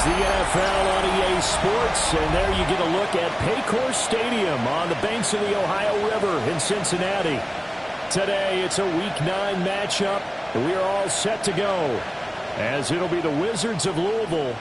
the NFL on EA Sports, and there you get a look at Paycor Stadium on the banks of the Ohio River in Cincinnati. Today, it's a Week 9 matchup, and we are all set to go, as it'll be the Wizards of Louisville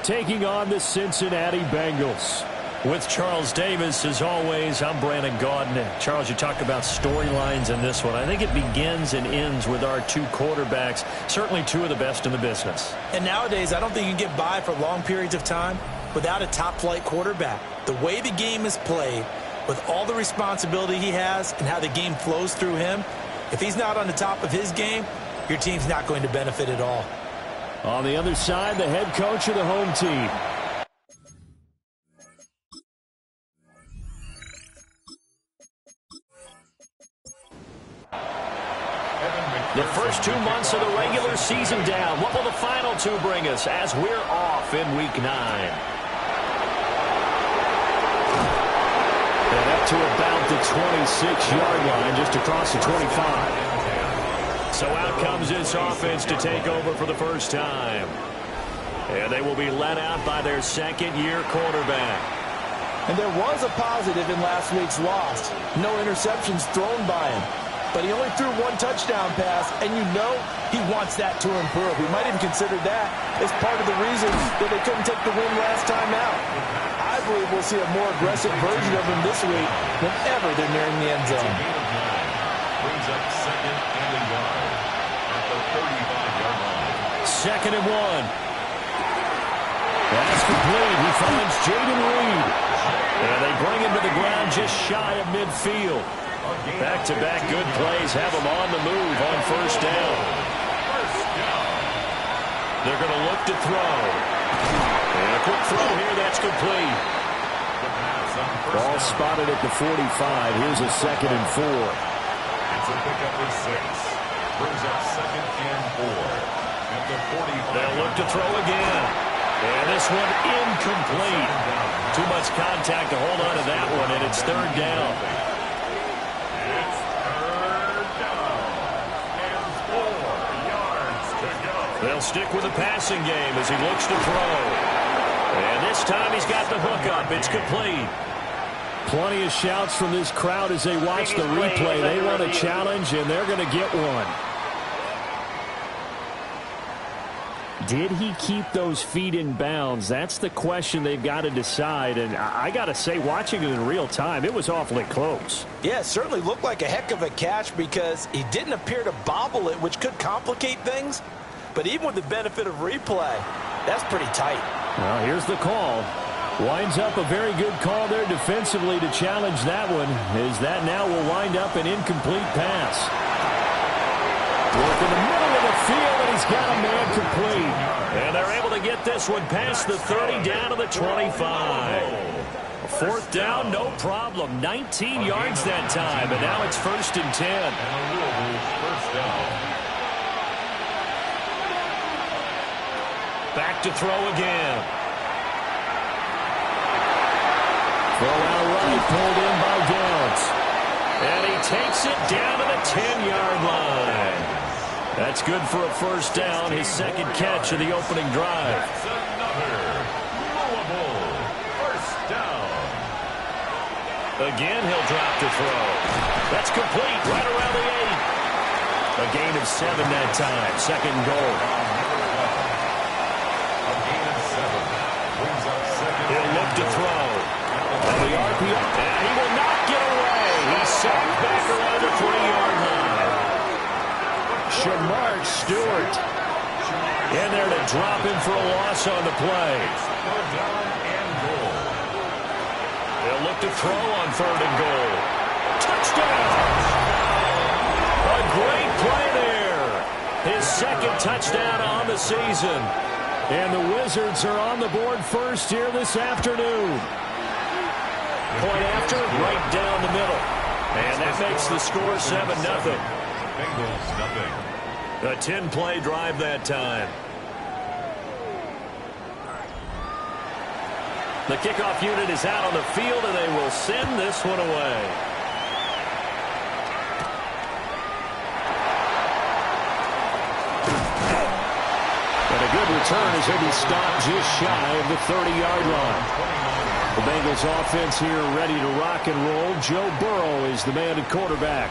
taking on the Cincinnati Bengals. With Charles Davis, as always, I'm Brandon Gaudin. Charles, you talked about storylines in this one. I think it begins and ends with our two quarterbacks, certainly two of the best in the business. And nowadays, I don't think you can get by for long periods of time without a top-flight quarterback. The way the game is played, with all the responsibility he has and how the game flows through him, if he's not on the top of his game, your team's not going to benefit at all. On the other side, the head coach of the home team. The first 2 months of the regular season down. What will the final two bring us as we're off in Week 9? And up to about the 26-yard line, just across the 25. So out comes this offense to take over for the first time. And they will be led out by their second-year quarterback. And there was a positive in last week's loss. No interceptions thrown by him. But he only threw one touchdown pass, and you know he wants that to improve. We might even consider that as part of the reason that they couldn't take the win last time out. I believe we'll see a more aggressive version of him this week whenever they're nearing the end zone. Brings up second and a yard at the 35-yard line. 2nd and 1. That's complete. He finds Jaden Reed. And they bring him to the ground just shy of midfield. Back-to-back good plays have them on the move on first down. They're going to look to throw. And a quick throw here, that's complete. Ball spotted at the 45. Here's a 2nd and 4. It's a pickup of 6. Brings up 2nd and 4 at the 45. They'll look to throw again. And this one incomplete. Too much contact to hold on to that one, and it's 3rd down. They'll stick with the passing game as he looks to throw. And this time he's got the hook up. It's complete. Plenty of shouts from this crowd as they watch the replay. They want a challenge, and they're going to get one. Did he keep those feet in bounds? That's the question they've got to decide. And I got to say, watching it in real time, it was awfully close. Yeah, it certainly looked like a heck of a catch because he didn't appear to bobble it, which could complicate things. But even with the benefit of replay, that's pretty tight. Well, here's the call. Winds up a very good call there defensively to challenge that one, as that now will wind up an incomplete pass. Work in the middle of the field, and he's got a man complete. And they're able to get this one past the 30 down to the 25. 4th down, no problem. 19 yards that time, and now it's 1st and 10. First down. Back to throw again. Throw out right, pulled in by Downs. And he takes it down to the 10-yard line. That's good for a first down, his 2nd catch of the opening drive. That's another Louisville first down. Again, he'll drop to throw. That's complete, right around the 8. A gain of 7 that time, 2nd and goal. He'll look to throw. And the RPO. And he will not get away. He's sacked back around the 3-yard line. Shamar Stewart in there to drop him for a loss on the play. They'll look to throw on 3rd and goal. Touchdown! A great play there. His 2nd touchdown on the season. And the Wizards are on the board first here this afternoon. Point after, right down the middle. And that makes the score 7-0. Bengals nothing. A 10-play drive that time. The kickoff unit is out on the field, and they will send this one away. And a good return as he'll be stopped just shy of the 30-yard line. The Bengals offense here ready to rock and roll. Joe Burrow is the man at quarterback.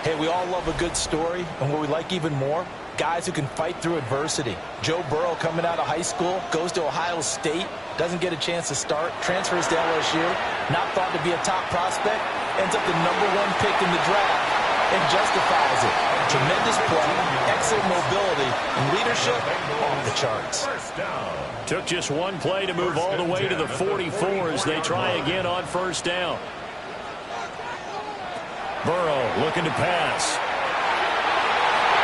Hey, we all love a good story, and what we like even more, guys who can fight through adversity. Joe Burrow coming out of high school, goes to Ohio State, doesn't get a chance to start, transfers to LSU, not thought to be a top prospect, ends up the #1 pick in the draft, and justifies it. Tremendous play, excellent mobility, and leadership off the charts. Took just one play to move all the way to the 44 as they try again on first down. Burrow looking to pass.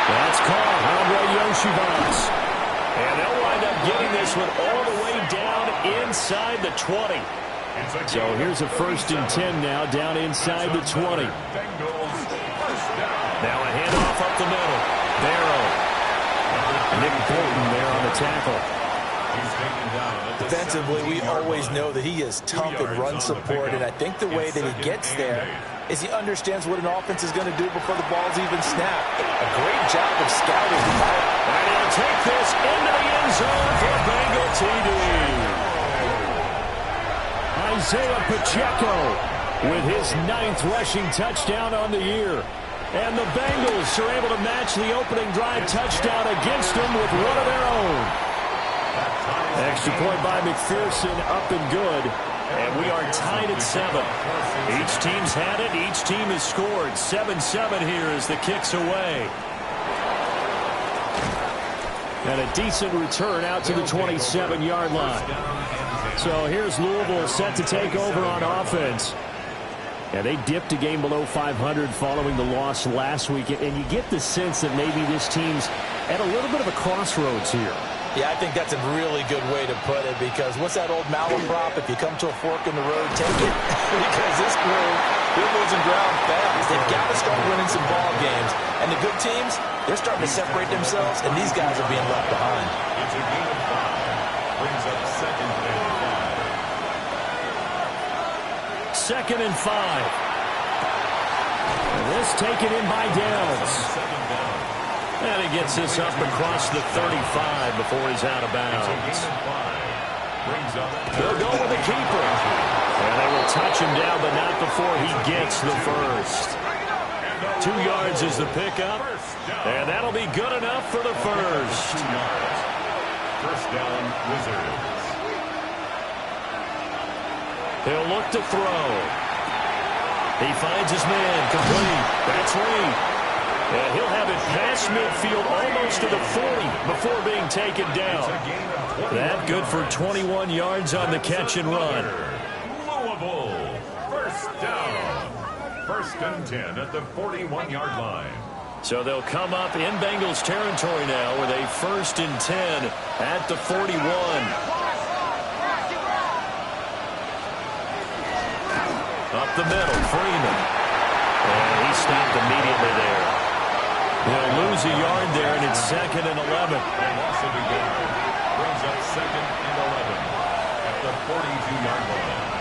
That's caught. Andre Yoshivas. And they'll wind up getting this one all the way down inside the 20. So here's a 1st and 10 now down inside the 20. Now a handoff up the middle. Barrow. Nick Bolton there on the tackle. Defensively, we always know that he is tough at run support, and I think the way that he gets there is he understands what an offense is going to do before the ball's even snapped. A great job of scouting. And he'll take this into the end zone for Bengal TD. Isaiah Pacheco with his 9th rushing touchdown on the year. And the Bengals are able to match the opening drive touchdown against them with one of their own. Extra point by McPherson, up and good. And we are tied at 7. Each team's had it. Each team has scored. 7-7 here as the kick's away. And a decent return out to the 27-yard line. So here's Louisville set to take over on offense. Yeah, they dipped a game below 500 following the loss last week. And you get the sense that maybe this team's at a little bit of a crossroads here. Yeah, I think that's a really good way to put it, because what's that old malaprop? If you come to a fork in the road, take it. Because this crew, they're losing ground fast. They've got to start winning some ball games. And the good teams, they're starting to separate themselves, and these guys are being left behind. It's a gain of 5. Brings up 2nd and 5. 2nd and 5. And this taken in by Downs. And he gets this up across the 35 before he's out of bounds. They'll go with the keeper. And they will touch him down, but not before he gets the first. 2 yards is the pickup. And that'll be good enough for the first. First down, Wizards. He'll look to throw. He finds his man complete. That's Lee. And he'll have it past midfield almost to the 40 before being taken down. That good for 21 yards on the catch and run. Louisville, first down. 1st and 10 at the 41-yard line. So they'll come up in Bengals territory now with a 1st and 10 at the 41. Up the middle, Freeman. And he stopped immediately there. They'll lose a yard there, and it's 2nd and 11. They lost it again. Brings up 2nd and 11 at the 42-yard line.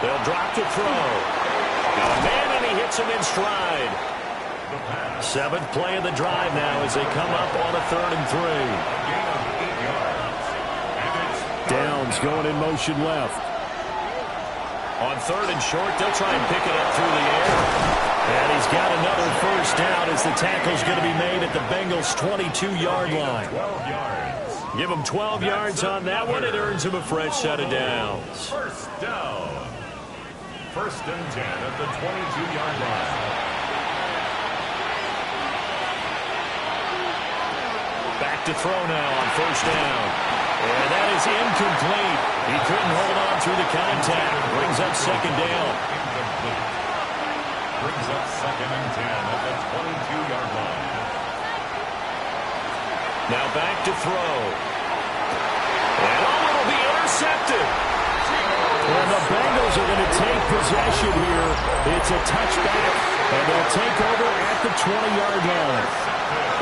They'll drop to throw. Man, and he hits him in stride. 7th play of the drive now as they come up on a 3rd and 3. Gain of 8 yards. And it's Downs going in motion left. On 3rd and short, they'll try and pick it up through the air. And he's got another first down as the tackle's going to be made at the Bengals' 22-yard line. 12 yards. Give him 12 yards on that one. It earns him a fresh set of downs. First down. 1st and 10 at the 22-yard line. Back to throw now on first down. And that is incomplete. He couldn't hold on through the contact. Brings up 2nd down. Incomplete. Brings up 2nd and 10 at the 22-yard line. Now back to throw. And it'll be intercepted. And the Bengals are going to take possession here. It's a touchback, and they'll take over at the 20-yard line.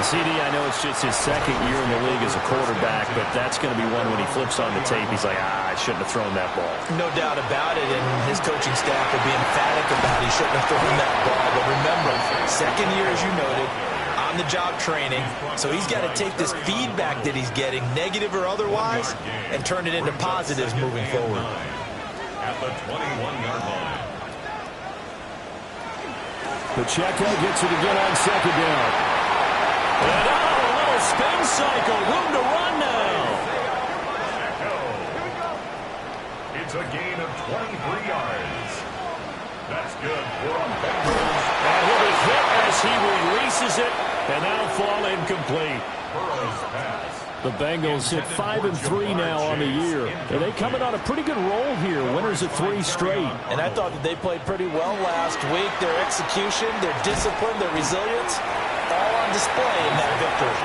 CD, I know it's just his 2nd year in the league as a quarterback, but that's going to be one when he flips on the tape. He's like, I shouldn't have thrown that ball. No doubt about it, and his coaching staff will be emphatic about he shouldn't have thrown that ball. But remember, 2nd year, as you noted, on on-the-job training, so he's got to take this feedback that he's getting, negative or otherwise, and turn it into positives moving forward. At the 21-yard line. Pacheco gets it again on second down. And a little spin cycle. Room to run now. It's a gain of 23 yards. That's good for a Bengals. And he'll be hit as he releases it, and that'll fall incomplete. Burrow's pass. The Bengals hit 5-3 now on the year. And they coming on a pretty good roll here. Winners of 3 straight. And I thought that they played pretty well last week. Their execution, their discipline, their resilience, all on display in that victory.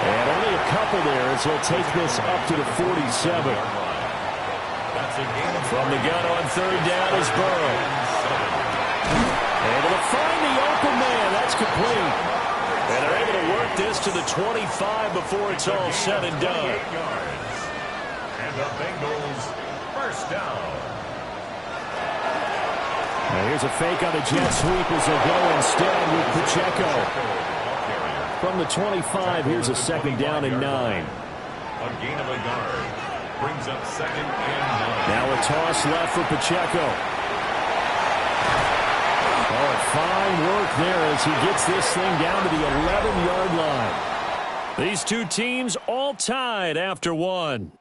And only a couple there as he'll take this up to the 47. From the gun on third down is Burrow. Able to find the open man. That's complete. And they're able to work this to the 25 before it's all said and done. And the Bengals first down. Now here's a fake on the jet sweep as they'll go instead with Pacheco. From the 25, here's a second down and 9. A gain of a yard. Brings up second and 9. Now a toss left for Pacheco. Oh, fine work there as he gets this thing down to the 11-yard line. These two teams all tied after one.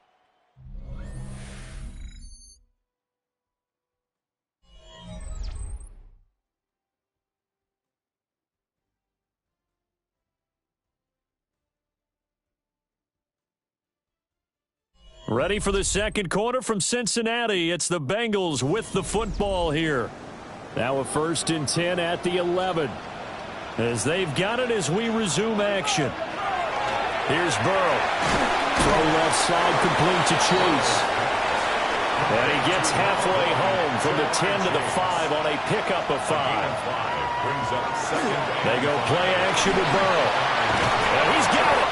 Ready for the second quarter from Cincinnati. It's the Bengals with the football here. Now a 1st and 10 at the 11. As they've got it as we resume action. Here's Burrow. Throw left side complete to Chase. And he gets halfway home from the 10 to the 5 on a pickup of 5. They go play action with Burrow. And he's got it.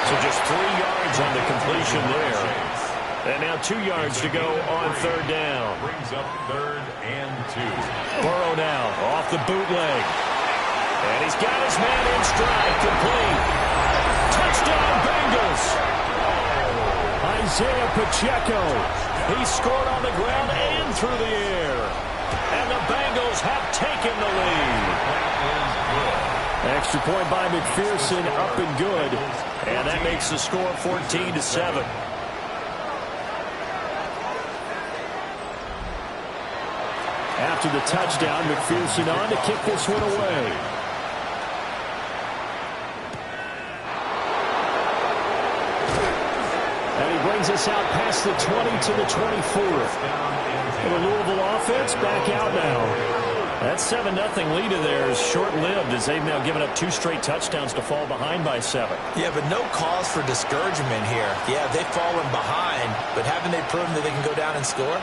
So just 3 yards on the completion there. And now 2 yards to go on third down. Brings up 3rd and 2. Burrow now off the bootleg. And he's got his man in stride, complete. Touchdown Bengals. Isaiah Pacheco. He scored on the ground and through the air. And the Bengals have taken the lead. Extra point by McPherson, up and good. And that makes the score 14-7. After the touchdown, McPherson on to kick this one away. And he brings us out past the 20 to the 24. And the Louisville offense back out now. That 7-0 lead of theirs is short-lived as they've now given up 2 straight touchdowns to fall behind by 7. Yeah, but no cause for discouragement here. Yeah, they've fallen behind, but haven't they proven that they can go down and score?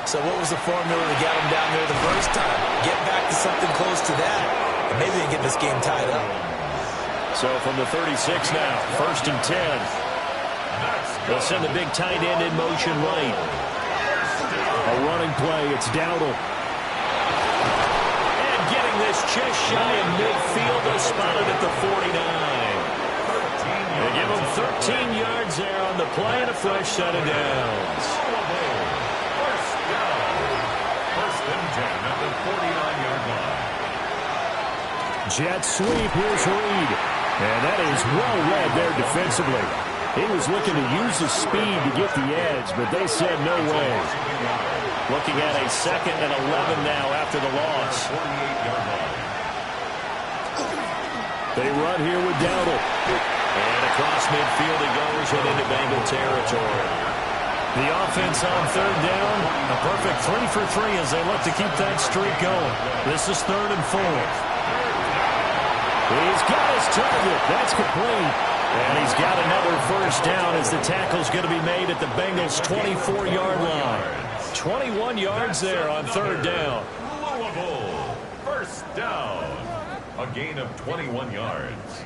So what was the formula to get them down there the first time? Get back to something close to that, and maybe they can get this game tied up. So from the 36 now, 1st and 10. They'll send the big tight end in motion right. A running play, it's Dowdle. And getting this just shy of midfield, they'll spot it at the 49. They give him 13 yards there on the play and a fresh set of downs. First and 10 at the 49-yard line. Jet sweep, here's Reed. And that is well read there defensively. He was looking to use his speed to get the edge, but they said no way. Looking at a 2nd and 11 now after the loss. They run here with Dowdle. And across midfield it goes and into Bengal territory. The offense on third down, a perfect 3 for 3 as they look to keep that streak going. This is 3rd and 4. He's got his target. That's complete. And he's got another first down as the tackle's going to be made at the Bengals' 24-yard line. 21 yards there on third down. Louisville, first down. A gain of 21 yards.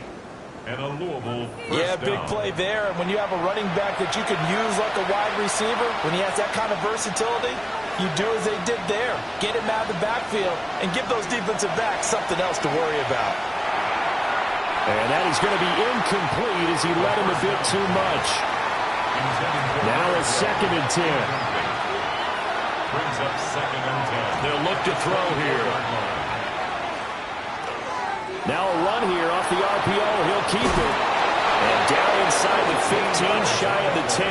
And a Louisville first down. Big play there. And when you have a running back that you can use like a wide receiver, when he has that kind of versatility, you do as they did there. Get him out of the backfield and give those defensive backs something else to worry about. And that is going to be incomplete as he led him a bit too much. Now a 2nd and 10. Brings up 2nd and 10. They'll look to throw here. Now a run here off the RPO. He'll keep it. And down inside the 15, shy of the 10.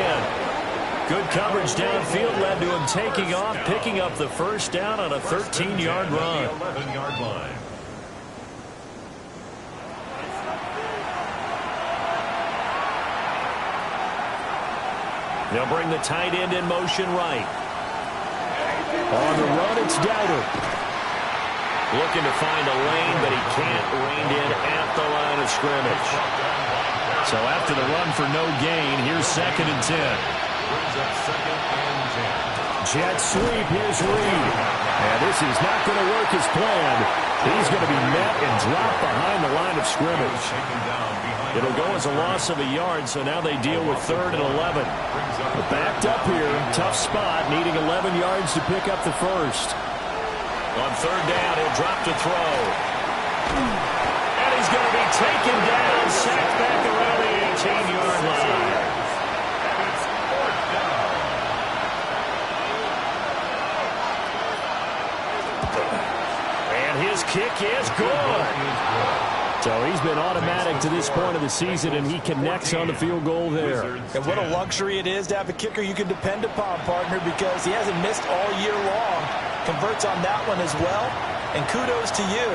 Good coverage downfield led to him taking off, picking up the first down on a 13-yard run. 11-yard line. They'll bring the tight end in motion right. On the run, it's Dowdle. Looking to find a lane, but he can't. Reined in at the line of scrimmage. So after the run for no gain, here's 2nd and 10. Brings up 2nd and 10. Jet sweep, here's Reed. And this is not going to work as planned. He's going to be met and dropped behind the line of scrimmage. It'll go as a loss of a yard, so now they deal with 3rd and 11. But backed up here, tough spot, needing 11 yards to pick up the first. On 3rd down, he'll drop to throw. And he's going to be taken down, sacked back around the 18-yard line. And his kick is good. So he's been automatic to this point of the season, and he connects on the field goal there. And what a luxury it is to have a kicker you can depend upon, partner, because he hasn't missed all year long. Converts on that one as well. And kudos to you.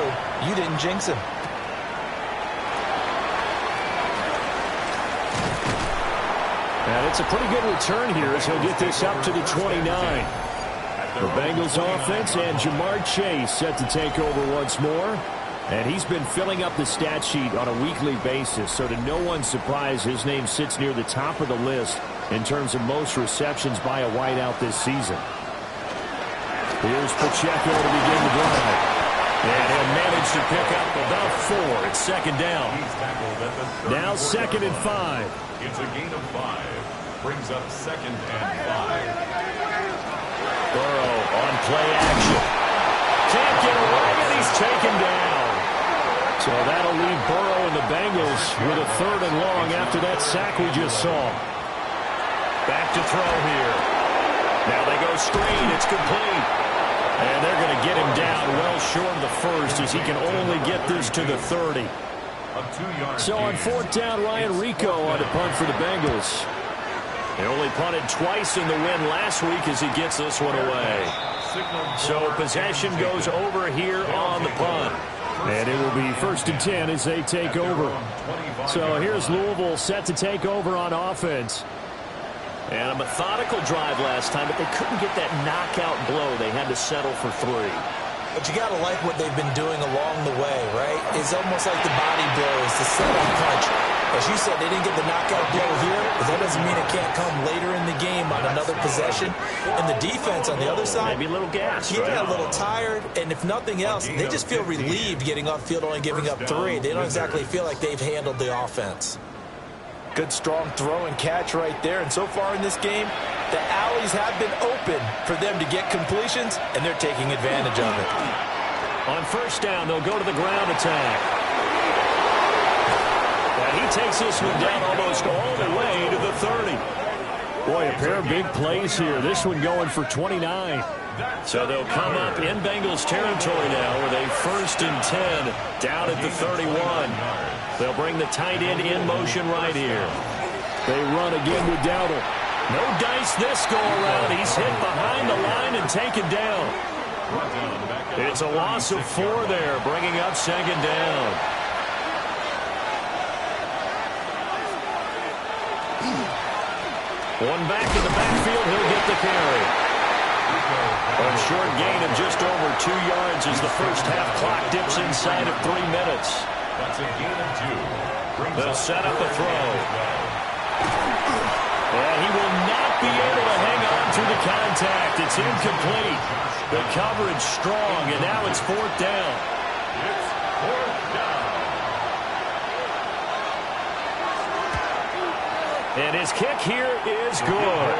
You didn't jinx him. And it's a pretty good return here as he'll get this up to the 29. The Bengals offense and Jamar Chase set to take over once more. And he's been filling up the stat sheet on a weekly basis, so to no one's surprise, his name sits near the top of the list in terms of most receptions by a wideout this season. Here's Pacheco to begin the drive. And he'll manage to pick up about 4 at 2nd down. Now 2nd and 5. It's a gain of 5. Brings up 2nd and 5. Burrow on play action. Can't get away, and he's taken down. So that'll leave Burrow and the Bengals with a 3rd and long after that sack we just saw. Back to throw here. Now they go screen. It's complete. And they're going to get him down well short of the first as he can only get this to the 30. So on 4th down, Ryan Rico on to punt for the Bengals. They only punted twice in the win last week as he gets this one away. So possession goes over here on the punt. And it will be 1st and 10 as they take over. So here's Louisville set to take over on offense. And a methodical drive last time, but they couldn't get that knockout blow. They had to settle for 3. But you got to like what they've been doing along the way, right? It's almost like the body blows, the setup punch. As you said, they didn't get the knockout blow here, but that doesn't mean it can't come later in the game on another possession. And the defense on the other side, maybe a little gas, yeah, a little tired. And if nothing else, they just feel relieved getting off field, only giving up 3. They don't exactly feel like they've handled the offense. Good, strong throw and catch right there. And so far in this game, the alleys have been open for them to get completions, and they're taking advantage of it. On 1st down, they'll go to the ground attack. And he takes this one down almost all the way to the 30. Boy, a pair of big plays here. This one going for 29. So they'll come up in Bengals territory now with a 1st and 10 down at the 31. They'll bring the tight end in motion right here. They run again with Dowdle. No dice this go around. He's hit behind the line and taken down. It's a loss of 4 there, bringing up 2nd down. One back in the backfield, he'll get the carry. A short gain of just over 2 yards as the first half clock dips inside of 3 minutes. That's a gain of 2. They'll set up a throw. And he will not be able to hang on through the contact. It's incomplete. The coverage strong, and now it's 4th down. It's 4th down. And his kick here is good.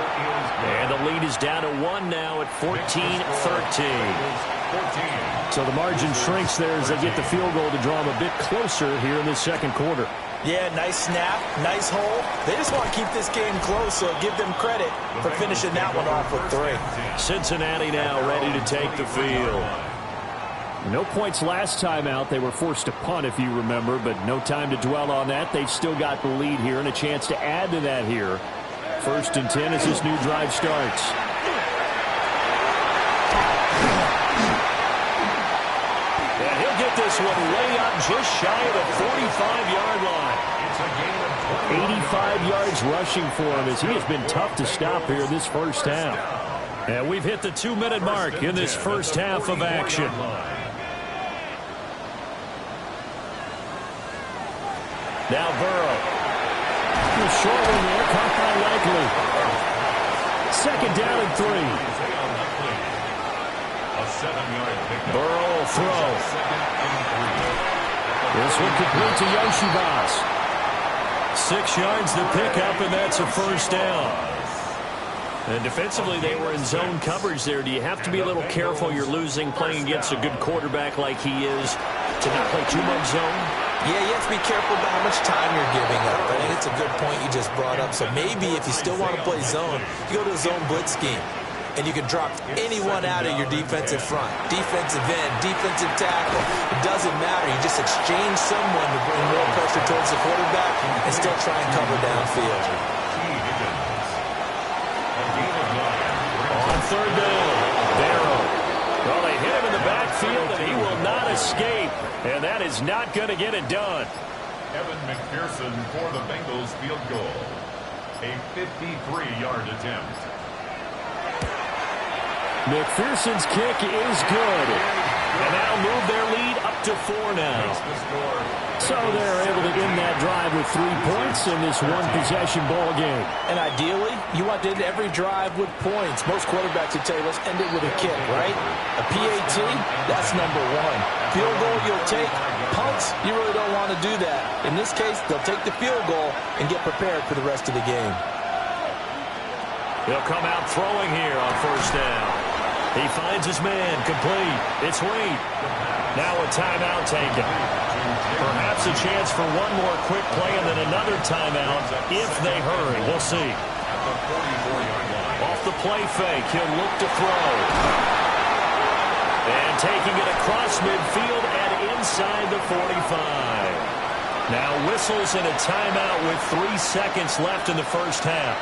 And the lead is down to 1 now at 14-13. So the margin shrinks there as they get the field goal to draw them a bit closer here in this second quarter. Yeah, nice snap, nice hole. They just want to keep this game close, so give them credit for finishing that one off with 3. Cincinnati now ready to take the field. No points last time out. They were forced to punt, if you remember, but no time to dwell on that. They've still got the lead here and a chance to add to that here. 1st and 10 as this new drive starts. And he'll get this one way up just shy of the 45-yard line. 85 yards rushing for him as he has been tough to stop here this first half. And we've hit the 2-minute mark in this first half of action. Now Burrow. Short one there, caught by Likely. 2nd down and 3. Burrow will throw. This one complete to Yoshibas. 6 yards to pick up, and that's a first down. And defensively, they were in zone coverage there. Do you have to be a little careful? You're losing playing against a good quarterback like he is to not play too much zone? Yeah, you have to be careful about how much time you're giving up. I think it's a good point you just brought up. So maybe if you still want to play zone, you go to a zone blitz scheme. And you can drop anyone out of your defensive front. Defensive end, defensive tackle. It doesn't matter. You just exchange someone to bring more pressure towards the quarterback and still try and cover downfield. On 3rd down, Barrow. Well, they hit him in the backfield, and he will not escape. And that is not going to get it done. Evan McPherson for the Bengals field goal. A 53-yard attempt. McPherson's kick is good. And that'll move their lead up to 4 now. So they're able to end that drive with 3 points in this one-possession ball game. And ideally, you want to end every drive with points. Most quarterbacks would tell you, let's end it with a kick, right? A PAT, that's number 1. Field goal you'll take. Punts, you really don't want to do that. In this case, they'll take the field goal and get prepared for the rest of the game. He'll come out throwing here on 1st down. He finds his man, complete. It's Wade. Now a timeout taken. Perhaps a chance for one more quick play and then another timeout if they hurry. We'll see. Off the play fake, he'll look to throw. And taking it across midfield and inside the 45. Now whistles and a timeout with 3 seconds left in the first half.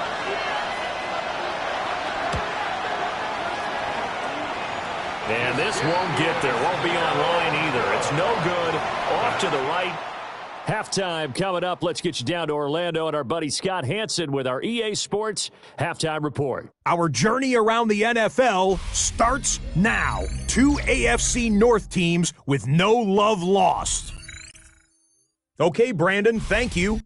And this won't get there. Won't be online either. It's no good. Off to the right. Halftime coming up. Let's get you down to Orlando and our buddy Scott Hansen with our EA Sports Halftime Report. Our journey around the NFL starts now. 2 AFC North teams with no love lost. Okay, Brandon, thank you.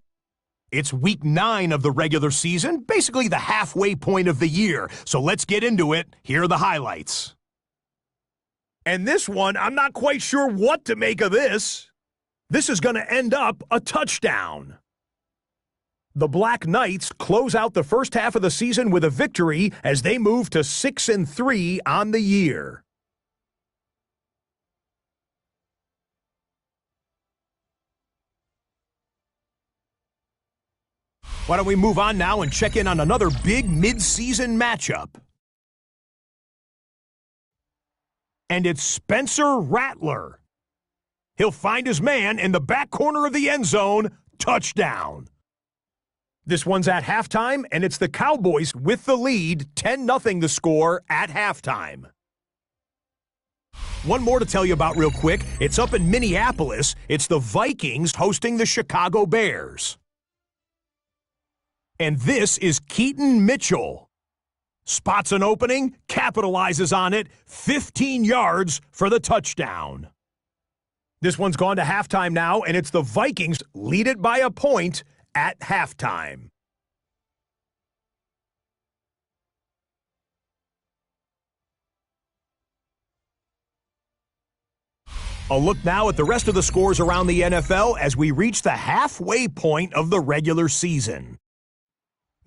It's week 9 of the regular season, basically the halfway point of the year. So let's get into it. Here are the highlights. And this one, I'm not quite sure what to make of this. This is going to end up a touchdown. The Black Knights close out the first half of the season with a victory as they move to 6-3 on the year. Why don't we move on now and check in on another big mid-season matchup? And it's Spencer Rattler. He'll find his man in the back corner of the end zone. Touchdown. This one's at halftime, and it's the Cowboys with the lead, 10-0 the score at halftime. One more to tell you about real quick. It's up in Minneapolis. It's the Vikings hosting the Chicago Bears. And this is Keaton Mitchell. Spots an opening, capitalizes on it, 15 yards for the touchdown. This one's gone to halftime now, and it's the Vikings lead it by a point at halftime. A look now at the rest of the scores around the NFL as we reach the halfway point of the regular season.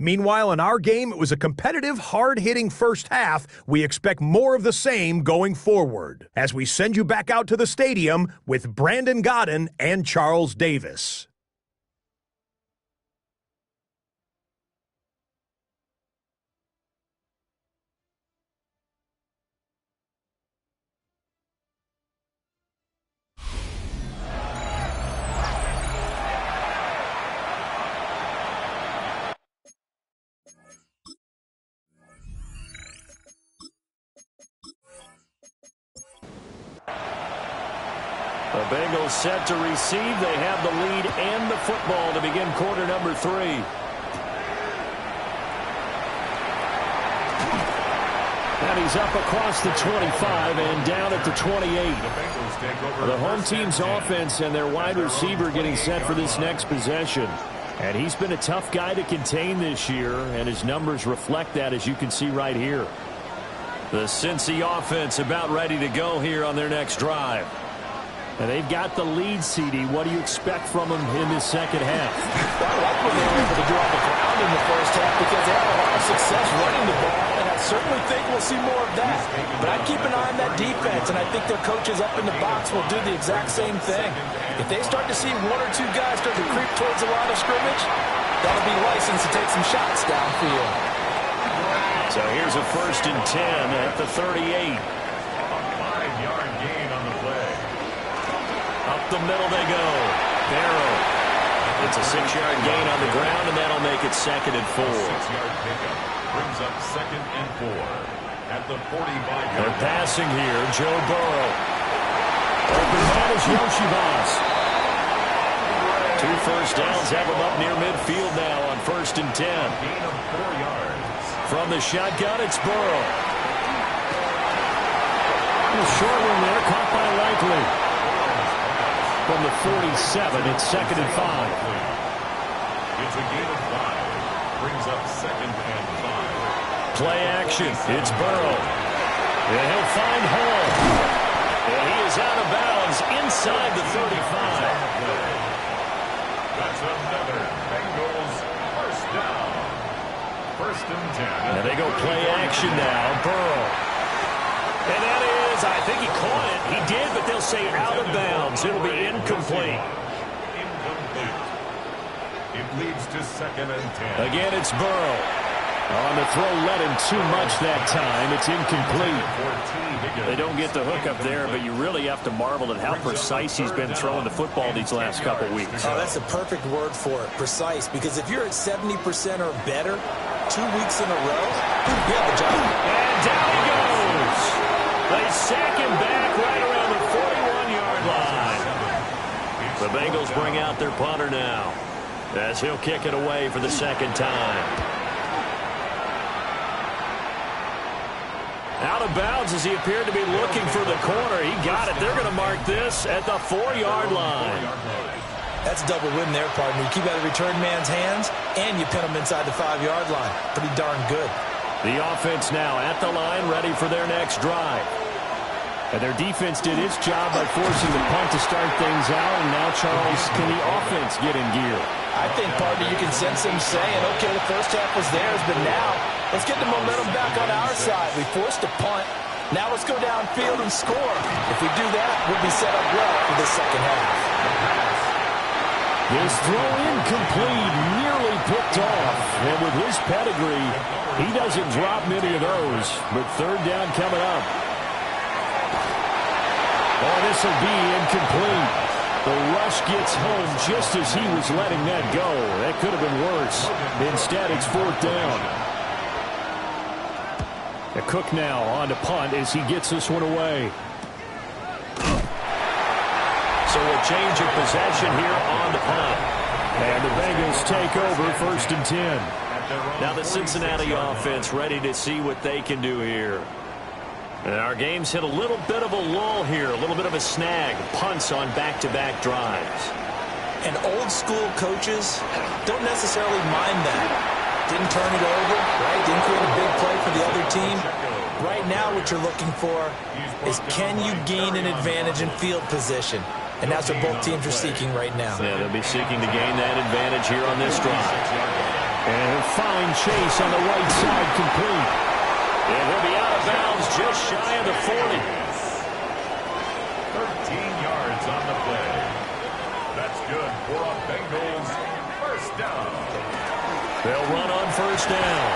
Meanwhile, in our game, it was a competitive, hard-hitting first half. We expect more of the same going forward as we send you back out to the stadium with Brandon Godden and Charles Davis. The Bengals set to receive. They have the lead and the football to begin quarter number 3. And he's up across the 25 and down at the 28. The home team's offense and their wide receiver getting set for this next possession. And he's been a tough guy to contain this year, and his numbers reflect that, as you can see right here. The Cincy offense about ready to go here on their next drive. And they've got the lead, CD. What do you expect from them in this second half? Well, I like what they were able to do on the ground in the first half because they had a lot of success running the ball, and I certainly think we'll see more of that. But I keep an eye on that defense, and I think their coaches up in the box will do the exact same thing. If they start to see one or two guys start to creep towards the line of scrimmage, that'll be license to take some shots downfield. So here's a 1st and 10 at the 38. A 5-yard gain on the play. Up the middle they go. Barrow. It's a 6-yard gain on the ground, and that'll make it 2nd and 4. 6-yard pickup brings up 2nd and 4 at the 45-yard. They're passing here. Joe Burrow. Open man is Yoshibas. 2 first downs have him up near midfield now on 1st and 10. Gain of 4 yards. From the shotgun, it's Burrow. A short one there, caught by Likely. From the 47, it's 2nd and 5. It's a gain of 5. Brings up 2nd and 5. Play action. It's Burrow. And he'll find Hall. And he is out of bounds inside the 35. That's another Bengals first down. 1st and 10. And they go play action now. Burrow. And that is, I think he caught it. He did, but they'll say out of bounds. It'll be incomplete. Incomplete. It leads to 2nd and 10. Again, it's Burrow. On the throw, let him too much that time. It's incomplete. They don't get the hook up there, but you really have to marvel at how precise he's been throwing the football these last couple weeks. Oh, that's a perfect word for it, precise, because if you're at 70% or better 2 weeks in a row, you have a job. And down he goes. They sack him back right around the 41-yard line. The Bengals bring out their punter now, as he'll kick it away for the 2nd time. Out of bounds as he appeared to be looking for the corner. He got it. They're going to mark this at the 4-yard line. That's a double win there, partner. You keep out of the return man's hands, and you pin him inside the 5-yard line. Pretty darn good. The offense now at the line, ready for their next drive. And their defense did its job by forcing the punt to start things out. And now, Charles, can the offense get in gear? I think, partner, you can sense him saying, okay, the first half was theirs, but now let's get the momentum back on our side. We forced a punt. Now let's go downfield and score. If we do that, we'll be set up well for the second half. His throw incomplete, nearly picked off. And with his pedigree, he doesn't drop many of those. But third down coming up. Oh, this will be incomplete. The rush gets home just as he was letting that go. That could have been worse. Instead, it's 4th down. A Cook now on to punt as he gets this one away. So a change of possession here on the punt. And the Bengals take over 1st and 10. Now the Cincinnati offense ready to see what they can do here. And our game's hit a little bit of a lull here, a little bit of a snag. Punts on back-to-back drives. And old-school coaches don't necessarily mind that. Didn't turn it over, right? Didn't create a big play for the other team. Right now what you're looking for is can you gain an advantage in field position? And that's what both teams are seeking right now. Yeah, they'll be seeking to gain that advantage here on this drive. And he'll find Chase on the right side, complete. And he'll be out of bounds just shy of the 40. 13 yards on the play. That's good for a Bengals first down. They'll run on first down.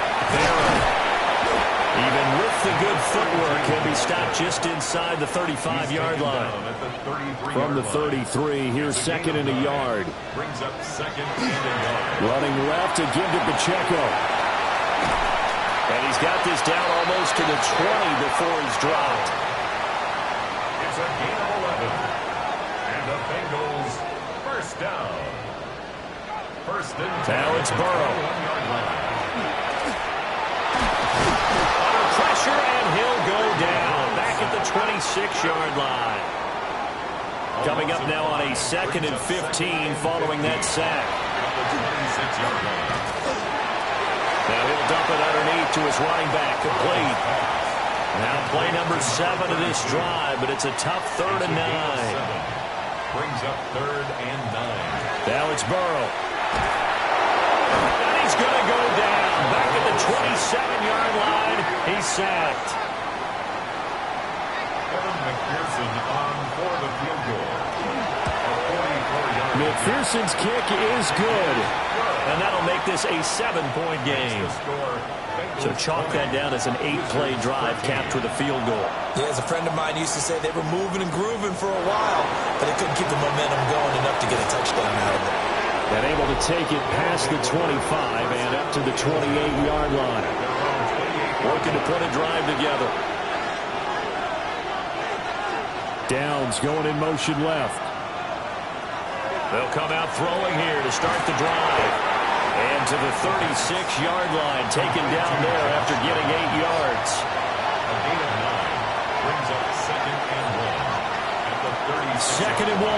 Even with the good footwork, he'll be stopped just inside the 35-yard line. From the 33, here's second and a yard. Brings up second and a yard. Running left to give to Pacheco. And he's got this down almost to the 20 before he's dropped. It's a gain of 11. And the Bengals first down. First and 10. Now it's Burrow. 1-yard line. Under pressure, and he'll go down. Back at the 26-yard line. Coming up now on a 2nd and 15 following that sack. Now he'll dump it underneath to his running back, complete. Now play number 7 of this drive, but it's a tough 3rd and 9. Brings up 3rd and 9. Now it's Burrow. And he's going to go down. Back at the 27-yard line. He's sacked. Evan McPherson on for the field goal. McPherson's kick is good. And that'll make this a 7-point game. So chalk that down as an 8-play drive capped with a field goal. Yeah, as a friend of mine used to say, they were moving and grooving for a while, but they couldn't keep the momentum going enough to get a touchdown out of it. And able to take it past the 25 and up to the 28-yard line. Working to put a drive together. Downs going in motion left. They'll come out throwing here to start the drive. And to the 36-yard line, taken down there after getting 8 yards. A gain of 9 brings up 2nd and 1 at the 36. 2nd and 1.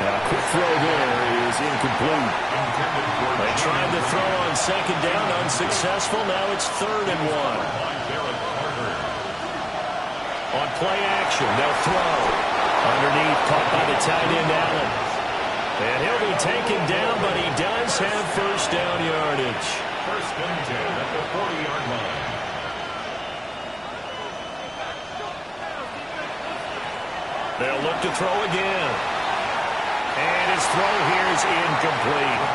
Now, a quick throw there is incomplete. They tried to throw on 2nd down, unsuccessful. Now it's 3rd and 1. On play action, they'll throw. Underneath, caught by the tight end, Allen. And he'll be taken down, but he does have first down yardage. 1st and 10 at the 40-yard line. They'll look to throw again. And his throw here is incomplete.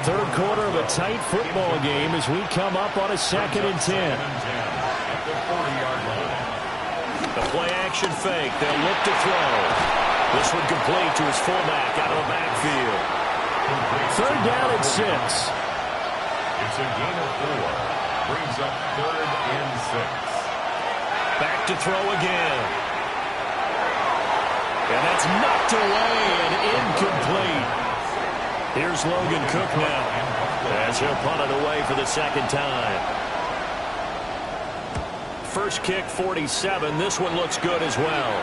3rd quarter of a tight football game as we come up on a 2nd and 10. At the 40-yard line. The play action fake. They'll look to throw. This one complete to his fullback out of the backfield. 3rd down and 6. It's a gain of 4. Brings up 3rd and 6. Back to throw again. And that's knocked away and incomplete. Here's Logan Cook now as he'll punt it away for the 2nd time. First kick, 47. This one looks good as well.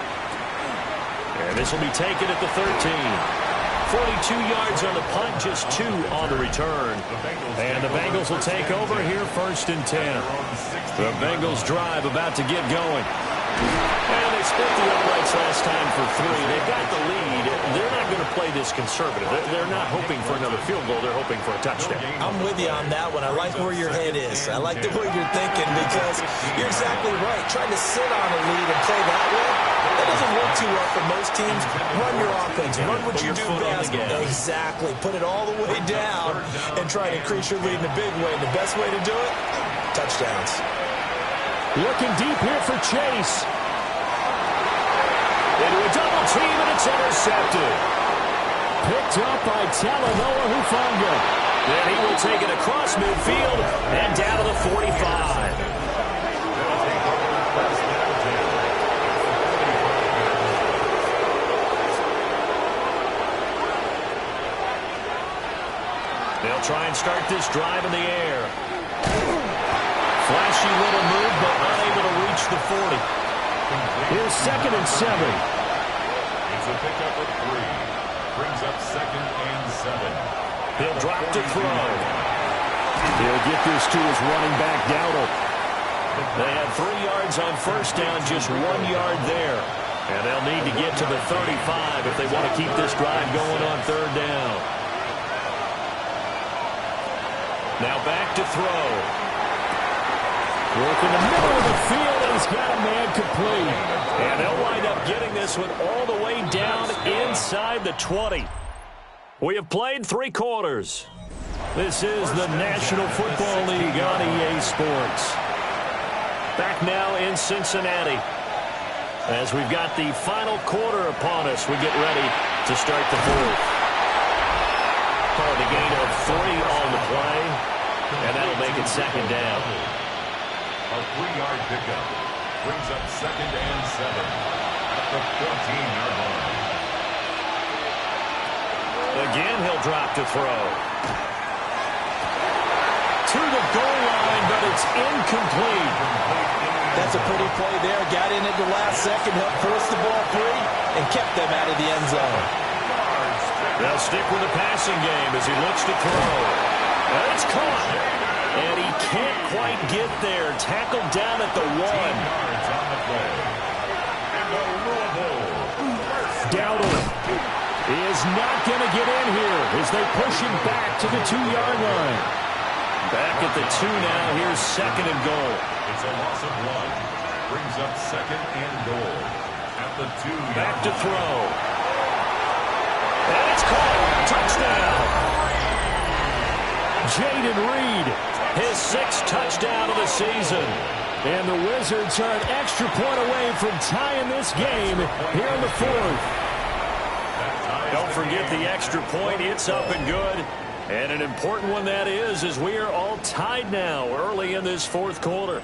And this will be taken at the 13. 42 yards on the punt, just 2 on the return. And the Bengals will take over here 1st and 10. The Bengals drive about to get going. And they split the uprights last time for 3. They've got the lead. They're not going to play this conservative. They're not hoping for another field goal. They're hoping for a touchdown. I'm with you on that one. I like where your head is. I like the way you're thinking because you're exactly right. Trying to sit on a lead and play that way, that doesn't work too well for most teams. Run your offense. Run what you do best. Exactly. Put it all the way down and try to increase your lead in a big way. And the best way to do it, touchdowns. Looking deep here for Chase. Into a double team, and it's intercepted. Picked up by Talanoa Hufanga. Then he will take it across midfield and down to the 45. They'll try and start this drive in the air. Flashy little move, but unable to reach the 40. Here's 2nd and 7. It's a pickup of 3. Brings up 2nd and 7. He'll drop to throw. He'll get this to his running back, Dowdle. They had 3 yards on first down, just 1 yard there. And they'll need to get to the 35 if they want to keep this drive going on 3rd down. Now back to throw. Work in the middle of the field, and he's got a man complete. And they'll wind up getting this one all the way down inside the 20. We have played 3 quarters. This is the National Football League on EA Sports. Back now in Cincinnati. As we've got the final quarter upon us, we get ready to start the 4th. Call the gain of 3 on the play, and that'll make it second down. A 3-yard pickup brings up 2nd and 7 at the 14-yard line. Again, he'll drop to throw. To the goal line, but it's incomplete. That's a pretty play there. Got in at the last second, helped force the ball free, and kept them out of the end zone. They'll stick with the passing game as he looks to throw. And it's caught. And he can't quite get there. Tackled down at the 1. Yards on the play. And the Louisville Dowdle is not going to get in here as they push him back to the 2-yard line. Back at the 2 now. Here's 2nd and goal. It's a loss of 1. Brings up 2nd and goal at the 2-yard Back to throw. And it's caught. Touchdown. Jaden Reed, his 6th touchdown of the season. And the Wizards are an extra point away from tying this game here in the 4th. Don't forget the extra point. It's up and good. And an important one that is, as we are all tied now early in this 4th quarter.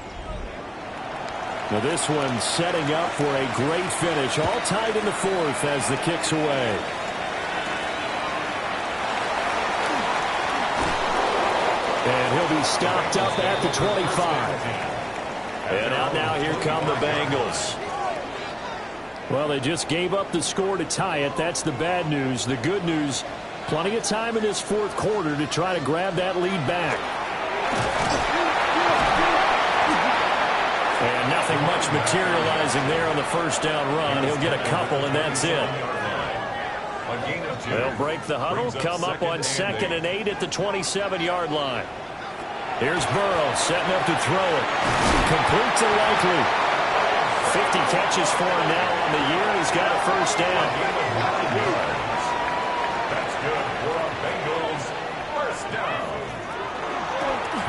Now this one setting up for a great finish. All tied in the 4th as the kick's away. And he'll be stopped up at the 25. And out now, here come the Bengals. Well, they just gave up the score to tie it. That's the bad news. The good news, plenty of time in this 4th quarter to try to grab that lead back. And nothing much materializing there on the 1st down run. He'll get a couple, and that's it. They'll break the huddle, come up on 2nd and 8 at the 27-yard line. Here's Burrow setting up to throw it. Complete to Likely. 50 catches for him now on the year. He's got a 1st down. That's good for a Bengals 1st down.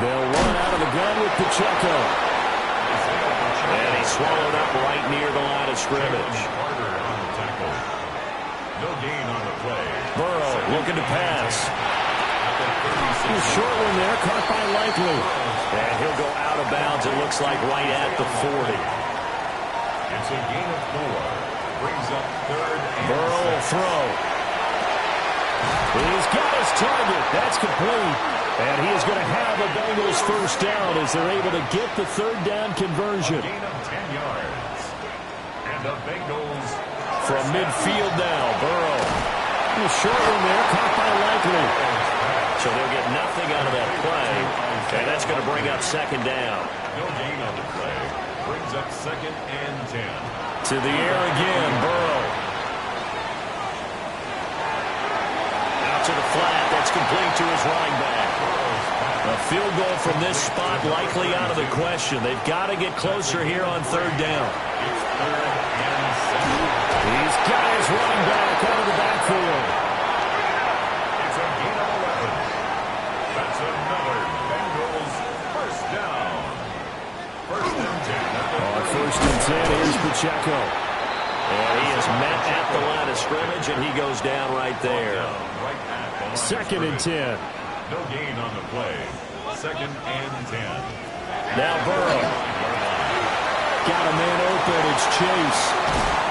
They'll run out of the gun with Pacheco. And he's swallowed up right near the line of scrimmage. Carter on the tackle. No gain on the play. Burrow looking to pass. Short one there, caught by Likely. And he'll go out of bounds, it looks like, right at the 40. It's a gain of 4. Brings up 3rd and Burrow will throw. He's got his target. That's complete. And he is going to have a Bengals 1st down as they're able to get the 3rd down conversion. A gain of 10 yards. And the Bengals from midfield now, Burrow. Short one there, caught by Likely. So they'll get nothing out of that play. And that's going to bring up 2nd down. No gain on the play. Brings up 2nd and 10. To the air again, Burrow. Out to the flat. That's complete to his running back. A field goal from this spot likely out of the question. They've got to get closer here on 3rd down. It's 3rd and 7. He's got his running back out of the backfield. It's a gain of 11. That's another Bengals 1st down. 1st and 10. On 1st and 10, here's Pacheco. And he is met at the line of scrimmage, and he goes down right there. 2nd and 10. No gain on the play. 2nd and 10. Now Burrow. Got a man open. It's Chase.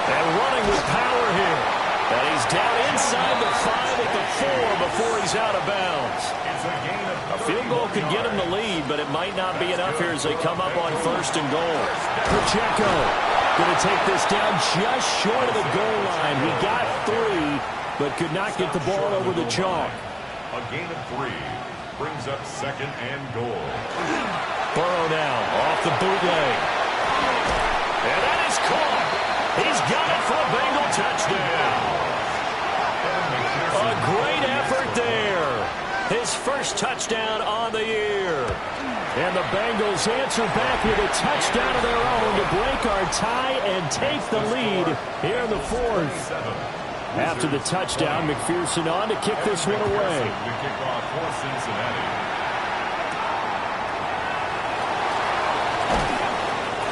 And running with power here. And he's down inside the 5 at the 4 before he's out of bounds. It's a gain of A field goal could get him the lead, but it might not be enough here as they come up on 1st and goal. Pacheco going to take this down just short of the goal line. He got 3, but could not get the ball over the chalk. A gain of 3 brings up 2nd and goal. Burrow now off the bootleg. And that is caught. He's got it for a Bengal touchdown. A great effort there. His first touchdown on the year. And the Bengals answer back with a touchdown of their own to break our tie and take the lead here in the fourth. After the touchdown, McPherson on to kick this one away.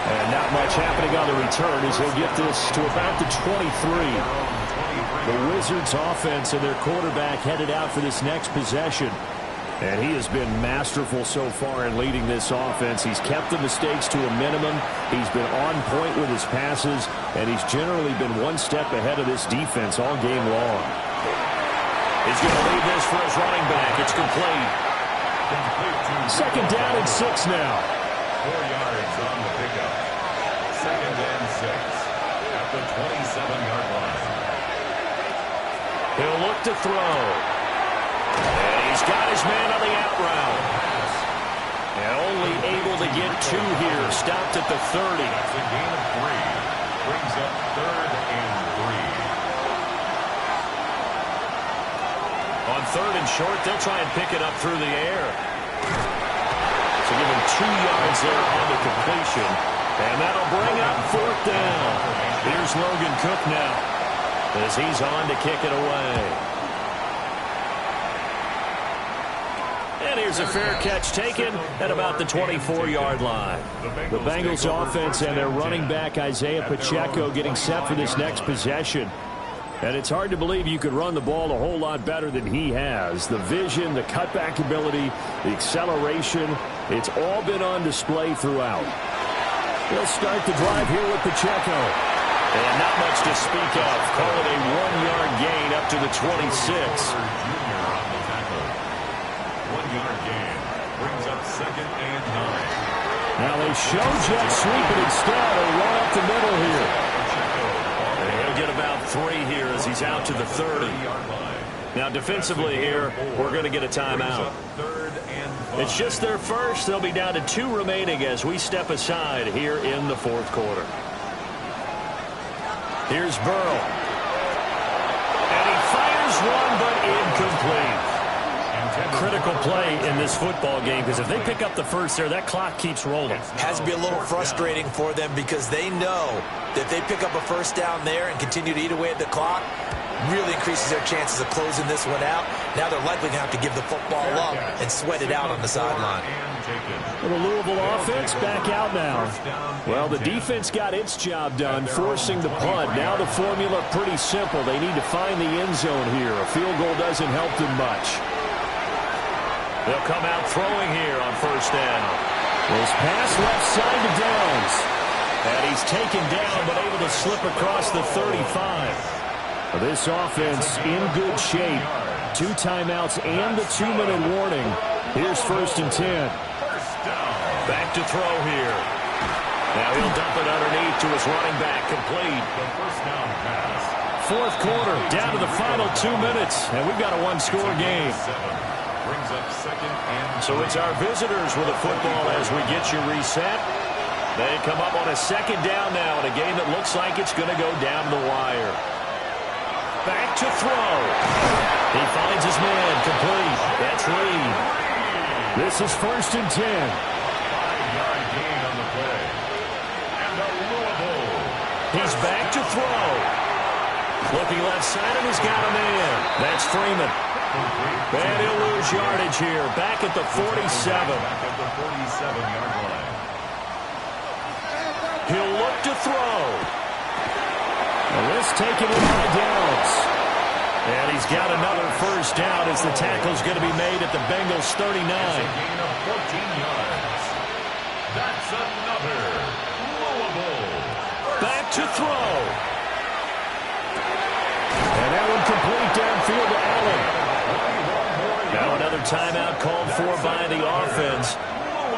And not much happening on the return as he'll get this to about the 23. The Wizards offense and their quarterback headed out for this next possession. And he has been masterful so far in leading this offense. He's kept the mistakes to a minimum. He's been on point with his passes. And he's generally been one step ahead of this defense all game long. He's going to lead this for his running back. It's complete. Second down and 6 now. 4 yards on the pickup. Second and 6 at the 27-yard line. He'll look to throw. And he's got his man on the out route. And only able to get 2 here. Stopped at the 30. That's a gain of 3. Brings up 3rd and 3. On 3rd and short, they'll try and pick it up through the air. So give him 2 yards there on the completion. And that'll bring up 4th down. Here's Logan Cook now as he's on to kick it away. And here's a fair catch taken at about the 24-yard line. The Bengals offense and their running back Isaiah Pacheco getting set for this next possession. And it's hard to believe you could run the ball a whole lot better than he has. The vision, the cutback ability, the acceleration, it's all been on display throughout. He'll start the drive here with Pacheco. And not much to speak of. Call it a 1-yard gain up to the 26. Junior on the tackle. 1-yard gain. Brings up 2nd and 9. Now they show jet sweep it instead or run up the middle here. And he'll get about 3 here as he's out to the 30. Now defensively here, we're going to get a timeout. It's just their first. They'll be down to 2 remaining as we step aside here in the 4th quarter. Here's Burrow. And he fires one, but incomplete. Critical play in this football game because if they pick up the first there, that clock keeps rolling. Has to be a little frustrating for them because they know that if they pick up a first down there and continue to eat away at the clock, really increases their chances of closing this one out. Now they're likely going to have to give the football up and sweat it out on the sideline. Well, the Louisville offense back out now. Well, the defense got its job done, forcing the punt. Now the formula pretty simple. They need to find the end zone here. A field goal doesn't help them much. They'll come out throwing here on first down. This pass left side to Downs. And he's taken down but able to slip across the 35. This offense in good shape. 2 timeouts and the 2-minute warning. Here's 1st and 10. Back to throw here. Now he'll dump it underneath to his running back, complete. The first down pass. 4th quarter, down to the final 2 minutes, and we've got a 1-score game. Brings up 2nd and 3. So it's our visitors with the football as we get you reset. They come up on a 2nd down now in a game that looks like it's going to go down the wire. Back to throw. He finds his man, complete. That's Reed. This is 1st and 10. 5-yard gain on the play. And the Louisville. He's back to throw. Looking left side, and he's got a man. That's Freeman. And he'll lose yardage here. Back at the 47. Back at the 47-yard line. He'll look to throw. And this taken in by Downs. And he's got another first down as the tackle's going to be made at the Bengals 39. It's a gain of 14 yards. That's another Louisville. Back to throw. And that one complete downfield to Allen. Now another timeout called for by the offense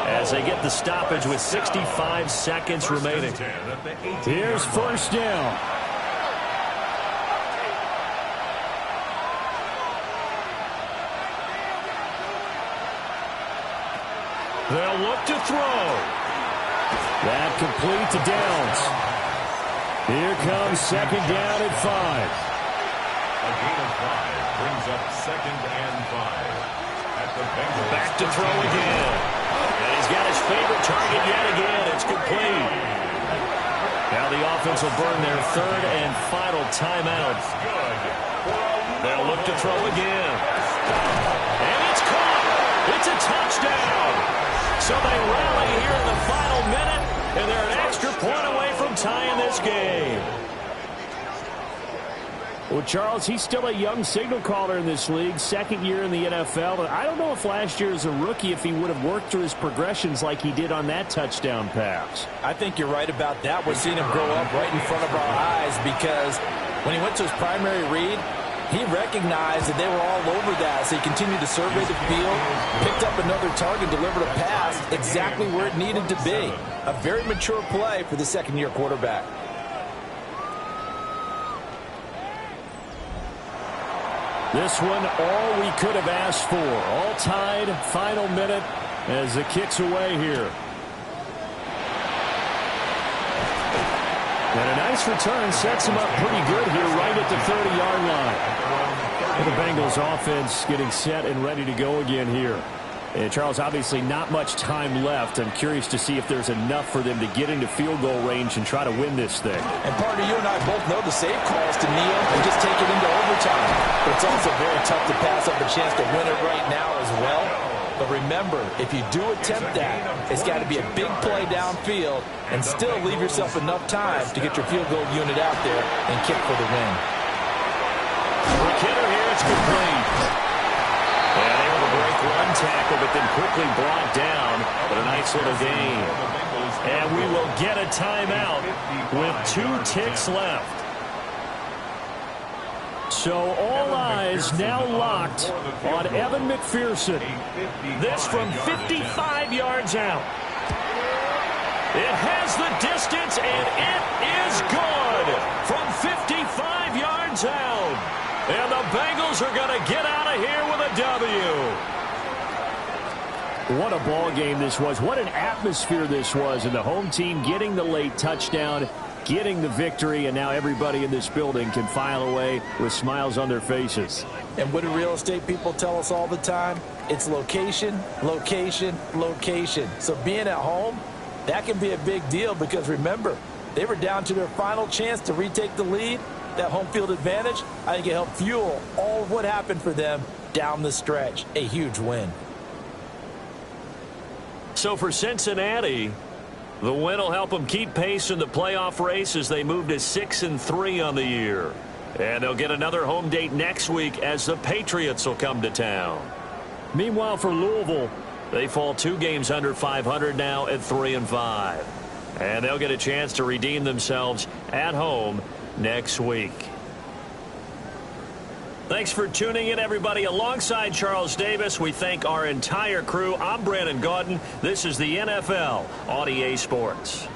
as they get the stoppage with 65 seconds remaining. Here's 1st down. They'll look to throw. That complete to Downs. Here comes 2nd down at 5. A gain of 5 brings up 2nd and 5 at Back to throw again. And he's got his favorite target yet again. It's complete. Now the offense will burn their third and final timeout. They'll look to throw again. And it's caught. It's a touchdown. So they rally here in the final minute, and they're an extra point away from tying this game. Well, Charles, he's still a young signal caller in this league, second year in the NFL. But I don't know if last year as a rookie, if he would have worked through his progressions like he did on that touchdown pass. I think you're right about that. We're seeing him grow up right in front of our eyes because when he went to his primary read, he recognized that they were all over that. So he continued to survey the field, picked up another target, delivered a pass exactly where it needed to be. A very mature play for the second-year quarterback. This one, all we could have asked for. All tied, final minute as the kick's away here. And a nice return sets him up pretty good here right at the 30-yard line. And the Bengals offense getting set and ready to go again here. And Charles, obviously not much time left. I'm curious to see if there's enough for them to get into field goal range and try to win this thing. And partner, you and I both know the safe calls to kneel and just take it into overtime. But it's also very tough to pass up a chance to win it right now as well. But remember, if you do attempt that, it's got to be a big play downfield and still leave yourself enough time to get your field goal unit out there and kick for the win. For Kidder here, it's complete. And able to break one tackle, but then quickly brought down. But a nice little gain. And we will get a timeout with 2 ticks left. So all eyes now locked on Evan McPherson. This from 55 yards out. It has the distance, and it is good from 55 yards out. And the Bengals are going to get out of here with a W. What a ball game this was. What an atmosphere this was. And the home team getting the late touchdown, getting the victory, and now everybody in this building can file away with smiles on their faces. And what do real estate people tell us all the time? It's location, location, location. So being at home, that can be a big deal because remember, they were down to their final chance to retake the lead. That home field advantage, I think it helped fuel all of what happened for them down the stretch. A huge win. So for Cincinnati, the win will help them keep pace in the playoff race as they move to 6-3 on the year. And they'll get another home date next week as the Patriots will come to town. Meanwhile, for Louisville, they fall 2 games under 500 now at 3-5. And they'll get a chance to redeem themselves at home next week. Thanks for tuning in, everybody. Alongside Charles Davis, we thank our entire crew. I'm Brandon Gaudin. This is the NFL on EA Sports.